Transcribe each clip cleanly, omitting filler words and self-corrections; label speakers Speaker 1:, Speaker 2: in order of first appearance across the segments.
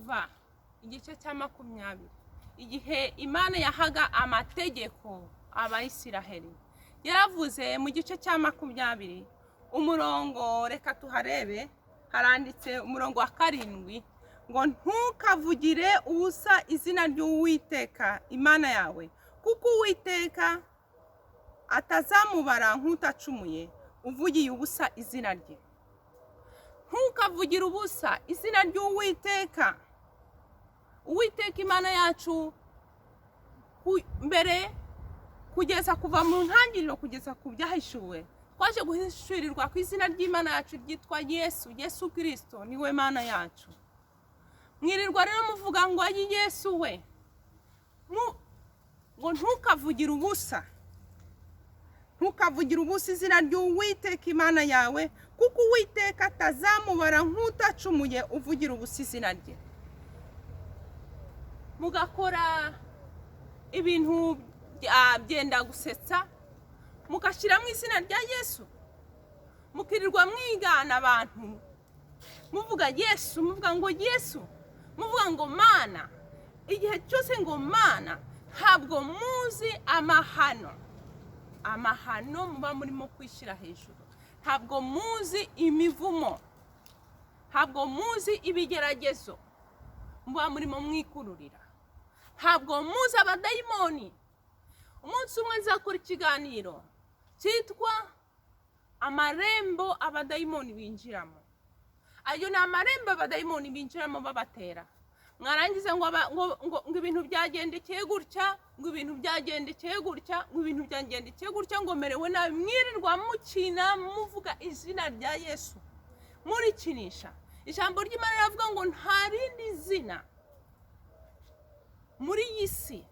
Speaker 1: kuva igice cya 20 igihe Imana yahaga amategeko abayisiraheli yaravuze mu gice cya 20 umurongo reka tuharebe haranditse umurongo wa 7 ngo ntukavugire ubusa izina ry'Uwiteka Imana yawe kuko Uwiteka atazamubara nk'utacumuye uvugiye ubusa izina rye. Ntukavugire ubusa izina ry'Uwiteka. Uwiteka Imana yacu mbere kugeza kuva mu ntangiriro kugeza ku byahishuwe twaje guhishurirwa ku izina ry'Imana yacu ryitwa Yesu Kristo niwe Mana yacu. Mwirirwa rero muvuga ngo ayi Yesu we ngo ntukavugire ubusa. Ntukavugire ubusa izina ry'Uwiteka Imana yawe kuko Uwiteka atazamubara nk'utacumuye uvugira ubusa izina rye. Mugakora ibintu byenda gusetsa mukashiramo izina rya Yesu mukirirwa mwigana abantu muvuga Yesu, muvuga ngo Yesu, muvuga ngo Mana, igihe cyose ngo Mana, ntabwo muzi amahano muba murimo kwishira hejuru, ntabwo muzi imivumo, ntabwo muzi ibigeragezo muba murimo mwikururira, ntabwo muzi abadayimoni. Umunsi umwe nzakora ikiganiro cyitwa amarembo abadayimoni binjiramo. Ayo ni amarembo abadayimoni binjiramo babatera. Mwarangiza ngo ibintu byagendekeye gutya, ngo ibintu byagendekeye gutya, ngo ibintu byagendekeye gutya, ngo merewe nabi. Mwirirwa mukina muvuga izina rya Yesu murikinisha. Ijambo ry'Imana riravuga ngo nta rindi zina muri iyi si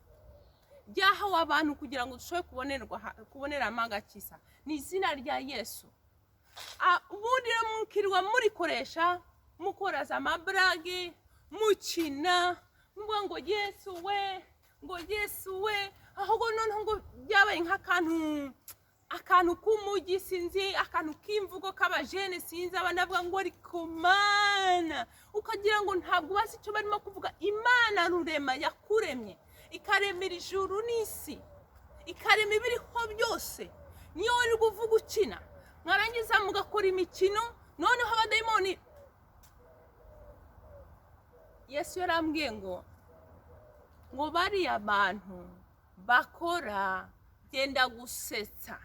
Speaker 1: ryahawe abantu kugira ngo dushobore kuboneramo agakiza, ni izina rya Yesu. Ubundi rero mukirirwa murikoresha mukoraza amabrage mukina muvuga ngo Yesu we, ngo Yesu we, ahubwo noneho ngo byabaye nk'akantu k'umugi sinzi, akantu k'imvugo k'abajene sinzi, abanavuga ngo ariko Mana, ukagira ngo ntabwo bazi icyo barimo kuvuga. Imana rurema yakuremye ikaremera ijuru n'isi, ikarema ibiriho byose, niyo wari kuvuga ukina. Mwarangiza mugakora imikino, noneho abadayimoni. Yesu yarambwiye ngo bariya abantu bakora byenda gusetsa,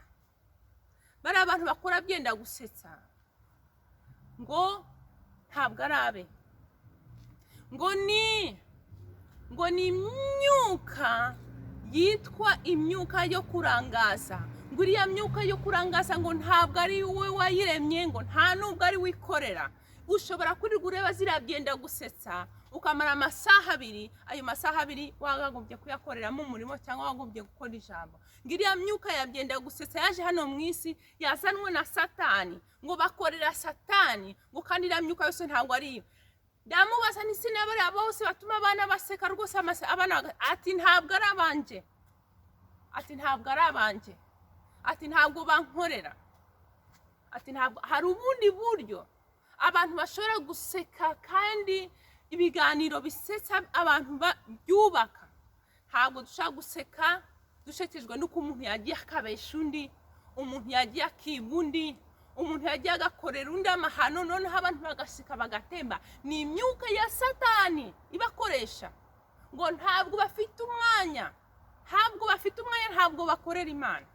Speaker 1: bariya abantu bakora byenda gusetsa ngo ntabwo arabe, ngo ni imyuka yitwa imyuka yo kurangaza. Ngo iriya myuka yo kurangaza ngo ntabwo ari wowe wayiremye, ngo nta nubwo ari wikorera. Ushobora kurirwa ureba ziriya byenda gusetsa ukamara amasaha 2, ayo masaha 2 wagagombye kuyakoreramo umurimo cyangwa wagombye gukora ijambo. Ngo iriya myuka yabyenda gusetsa yaje hano mu isi yazanwe na Satani, ngo bakorera Satani, ngo kandi iriya myuka yose ntabwo ari yo. Ndamubaza n'isina bariya bose batuma abana baseka rwose, abana ati ntabwo ari abanje, ati ntabwo ari abanje, ati ntabwo bankorera, ati ntabwo. Hari ubundi buryo abantu bashobora guseka kandi ibiganiro bisetsa abantu byubaka. Ntabwo dushaka guseka dushekejwe nuko umuntu yagiye akabesha undi, umuntu yagiye akiba undi, umuntu yagiye agakorera undi amahano, noneho abantu bagaseka bagatemba. Ni imyuka ya Satani ibakoresha. Ngo ntabwo bafite umwanya, ntabwo bakorera Imana.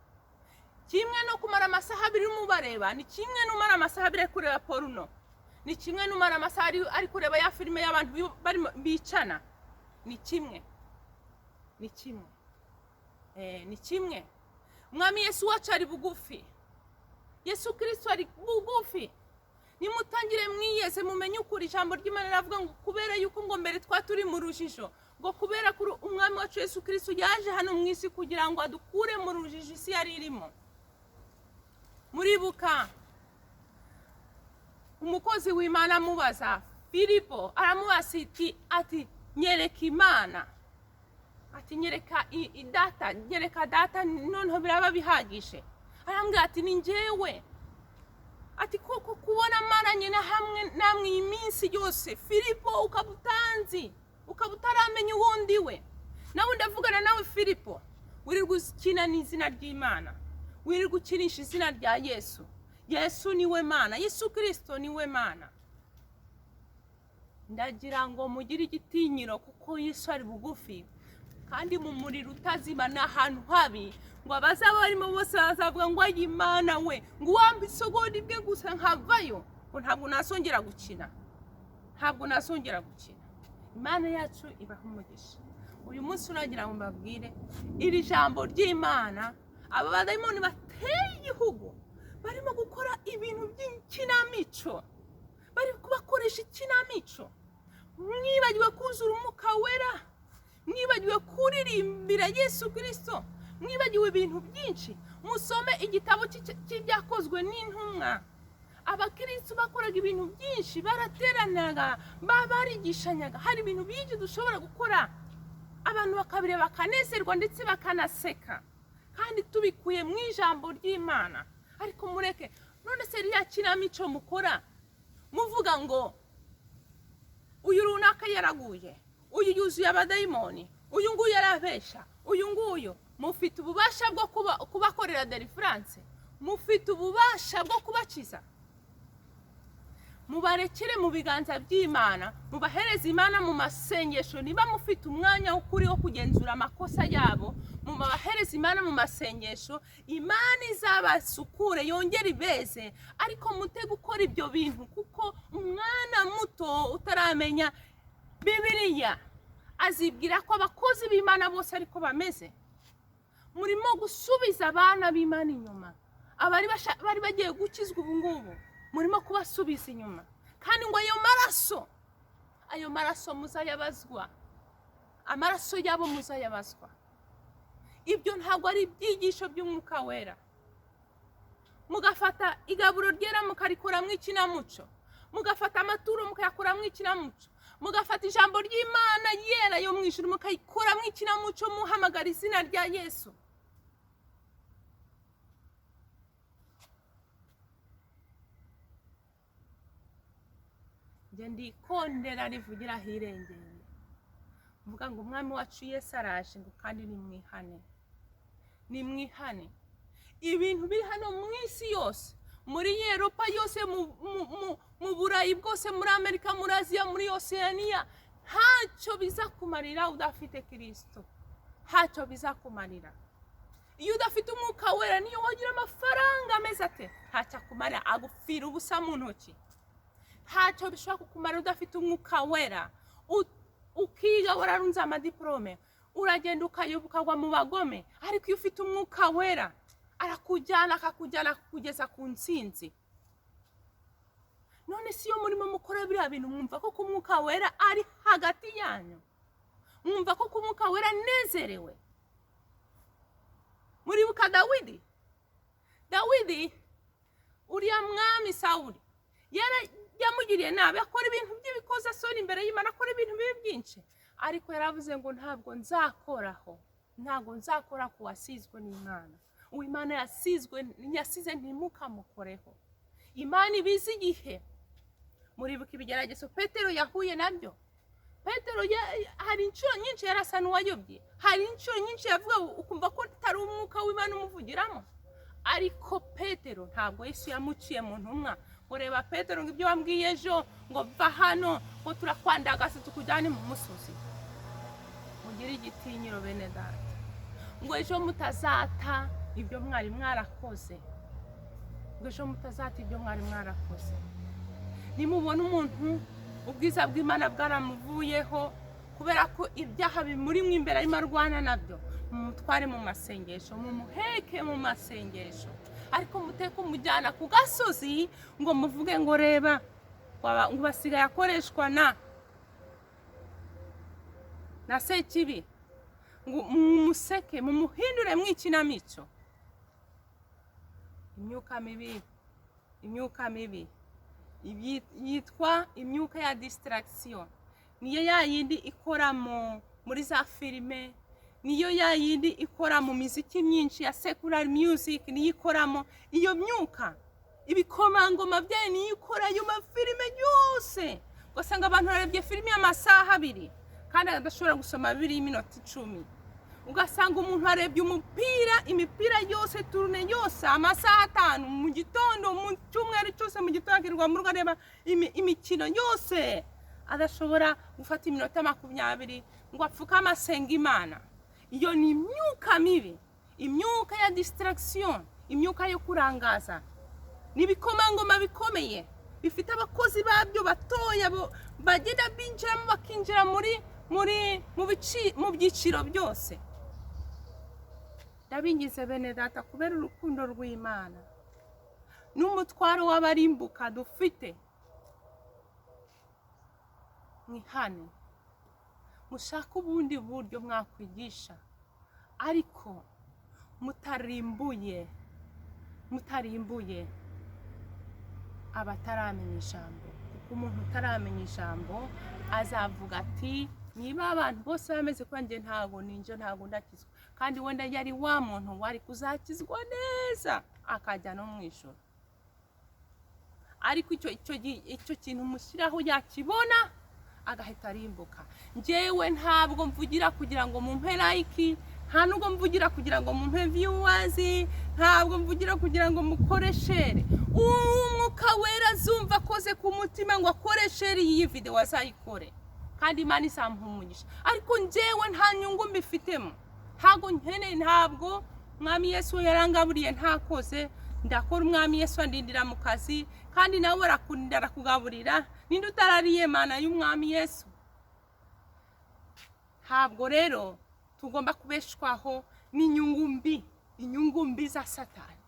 Speaker 1: Kimwe no kumara amasaha 2 mubareba, ni kimwe n'umara amasaha 2 kureba porno, ni kimwe n'umara amasaha ari kureba ya filime y'abantu bicana. Ni kimwe. Umwami Yesu wacu ari bugufi, Yesu Kristo ari bugufi. Nimutangire mwiyeze mumenye ukuri. Ijambo ry'Imana riravuga ngo kubera yuko ngo mbere turi mu rujijo, ngo kubera ko umwami wacu Yesu Kristo yaje hano mu isi kugira ngo adukure mu rujijo isi yari irimo. Muribuka umukozi w'Imana amubaza Filipo, aramubaza ati nyereka Imana, ati nyereka data, noneho biraba bihagije. Arambwira ati ni njyewe, ati koko kubona maranye na hamwe namwe iminsi yose Filipo ukabutanzi ukabutaramenya uwundi we. Nawe ndavugana nawe Filipo, wirirwa ukina n'izina ry'Imana, wirirwa ukinisha izina rya Yesu. Yesu niwe Mana, Yesu Kristo niwe Mana. Ndagira ngo mugire igitinyiro kuko Yesu ari bugufi kandi mu muriro utazima n'ahantu habi, ngo abazaba barimo bose bazavuga ngo ayi Mana we, ngo wambe isogonda ibwe gusa nkavayo, ngo ntabwo nasongera gukina, ntabwo nasongera gukina. Imana yacu ibaha umugisha. Uyu munsi uragira ngo mbabwire iri jambo ry'Imana. Aba badayimoni bateye igihugu barimo gukora ibintu by'ikinamico, bari kubakoresha ikinamico. Mwibagiwe kuzura umwuka wera, mwibagiwe kuririmbira Yesu Kristo, mwibagiwe ibintu byinshi. Musome igitabo cy'ibyakozwe n'intumwa. Abakristo bakoraga ibintu byinshi, barateranaga, barigishanyaga. Hari ibintu byinshi dushobora gukora abantu bakabireba bakanezerwa ndetse bakanaseka, kandi tubikuye mu ijambo ry'Imana. Ariko mureke none se riya kinamico mukora muvuga ngo uyu runaka yaraguye, uyu yuzuye abadayimoni, uyu nguyu yarabesha, uyu nguyu. Mufite ububasha bwo kubakorera deliverance, mufite ububasha bwo kubakiza. Mubarekere mu biganza by'Imana, mubahereze Imana mu masengesho. Niba mufite umwanya ukuri wo kugenzura amakosa yabo, mubahereze Imana mu masengesho. Imana izabasukure yongere ibeze, ariko mute gukora ibyo bintu kuko umwana muto utaramenya Bibiliya azibwira ko abakozi b'Imana bose ariko bameze. Murimo gusubiza abana b'Imana inyuma. Bari bagiye gukizwa ubu ngubu murimo kubasubiza inyuma, kandi ngo ayo maraso muzayabazwa, amaraso yabo muzayabazwa. Ibyo ntabwo ari ibyigisho by'umwuka wera. Mugafata igaburo ryera mukarikoramwo ikinamico, mugafata amaturo mukayakoramwo ikinamico, mugafata ijambo ry'Imana yera yo mu ijuru mukayikoramwo ikinamico, muhamagara izina rya Yesu. Nge ndikondera rivugira hirengeye, mvuga ngo umwami wacu Yesu araje, ngo kandi nimwihane. Ibintu biri hano mu isi yose, muri Europa yose, mu Burayi bwose, muri Amerika, muri Aziya, muri Oceania, ntacyo bizakumarira udafite Kristo. Ntacyo bizakumarira. Iyo udafite umwuka wera, niyo wagira amafaranga ameze ate, ntacyo akumarira, agupfira ubusa mu ntoki. Ntacyo bishobora kukumara udafite umwuka wera. Ukiga wararunze amadiplome, uragenda ukayoba ukagwa mu bagome, ariko iyo ufite umwuka wera arakujyana akakugeza ku ntsinzi. None si yo murimo mukora biriya bintu mwumva ko umwuka wera ari hagati yanyu, mwumva ko umwuka wera nezerewe. Muribuka Dawidi uriya mwami Sawuli yamugiriye nabi, akora ibintu by'ibikozasoni imbere y'Imana, akora ibintu bibi byinshi, ariko yaravuze ngo ntabwo nzakora ku wasizwe n'Imana. Uw'Imana yasize ntimukamukoreho. Imana ibizi igihe. Muribuka ibigeragezo Petero yahuye nabyo. Petero hari inshuro nyinshi yarasa n'uwayobye, hari inshuro nyinshi yavuga ukumva ko atari umwuka w'Imana umuvugiramo, ariko Petero ntabwo Yesu yamuciye mu ntumwa. Ureba Petero ngo ibyo wambwiye ejo, ngo va hano, ngo turakwandagaza tukujyane mu musozi. Mugire igitinyiro bene data, ngo ejo mutazata ibyo mwari mwarakoze, ngo ejo mutazata ibyo mwari mwarakoze. Nimubona umuntu ubwiza bw'Imana bwaramuvuyeho kubera ko ibyaha bimurimwe imbere arimo arwana nabyo, mumutware mu masengesho, mumuheke mu masengesho. Ariko muteke umujyana ku gasozi ngo muvuge ngo reba ngo basigaye akoreshwa na Sekibi, ngo mumuseke mumuhindure mwikinamico. Imyuka mibi yitwa imyuka ya distraction. Niyo yayindi ikora muri za filime, niyo yayindi ikora mu muziki myinshi ya secular music, niyo ikoramo. Iyo myuka ibikomangoma byayo niyo ikora ayo mafilime yose, ugasanga abantu barebye filime y'amasaha 2 kandi adashobora gusoma Bibiliya y'iminota 10. Ugasanga umuntu arebye imipira yose, turune yose amasaha 5 mu gitondo, mu cyumweru cyose mu gitondo akirirwa mu rugo areba imikino yose, adashobora gufata iminota 20 ngo apfukame asenga Imana. Iyo ni imyuka mibi, imyuka ya distraction, imyuka yo kurangaza. Nibikomangoma bikomeye bifite abakozi babyo batoya bagenda binjiramo bakinjira mu byiciro byose. Ndabingize bene data, kubera urukundo rw'Imana n'umutwaro w'abarimbuka dufite, mwihane mushaka ubundi buryo mwakwigisha, ariko mutarimbuye abataramenya ijambo. Kuko umuntu utaramenya ijambo azavuga ati niba abantu bose bameze kwa nje ntago ndakizwa, kandi wenda yari wa muntu wari kuzakizwa neza akajya no mw'ijoro. Ariko icyo kintu mushyiraho yakibona agahita arimbuka. Njyewe ntabwo mvugira kugira ngo mumpe like, nta nubwo mvugira kugira ngo mumpe viewers, ntabwo mvugira kugira ngo mukore share. Umwuka wera zumva koze ku mutima ngo akore share iyi video azayikore, kandi Imana isampumugisha. Ariko njyewe nta nyungu mbifitemo, ntabwo Mwami Yesu yarangaburiye ntakoze, ndakora Umwami Yesu andindira mu kazi, kandi nawe arakundira arakugaburira. Ninde utarariye Mana y'Umwami Yesu? Ntabwo rero tugomba kubeshwaho n'inyungu mbi za Satani.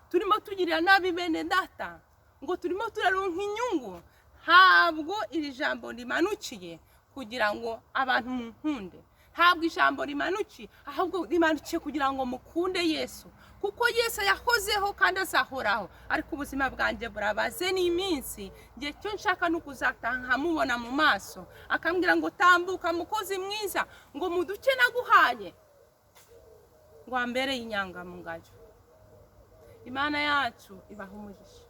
Speaker 1: Turimo tugirira nabi bene data ngo turimo turaronka inyungu. Ntabwo iri jambo rimanukiye kugira ngo abantu munkunde, ntabwo ijambo rimanukiye, ahubwo rimanukiye kugira ngo mukunde Yesu, kuko Yesu yahozeho kandi azahoraho. Ariko ubuzima bwanjye burabaze n'iminsi, ngiye cyo nshaka no kuzataha mubona mu maso, akambwira ngo tambuka mukozi mwiza, ngo muduke naguhaye, ngo ambereye inyangamugayo. Imana yacu ibaha umugisha.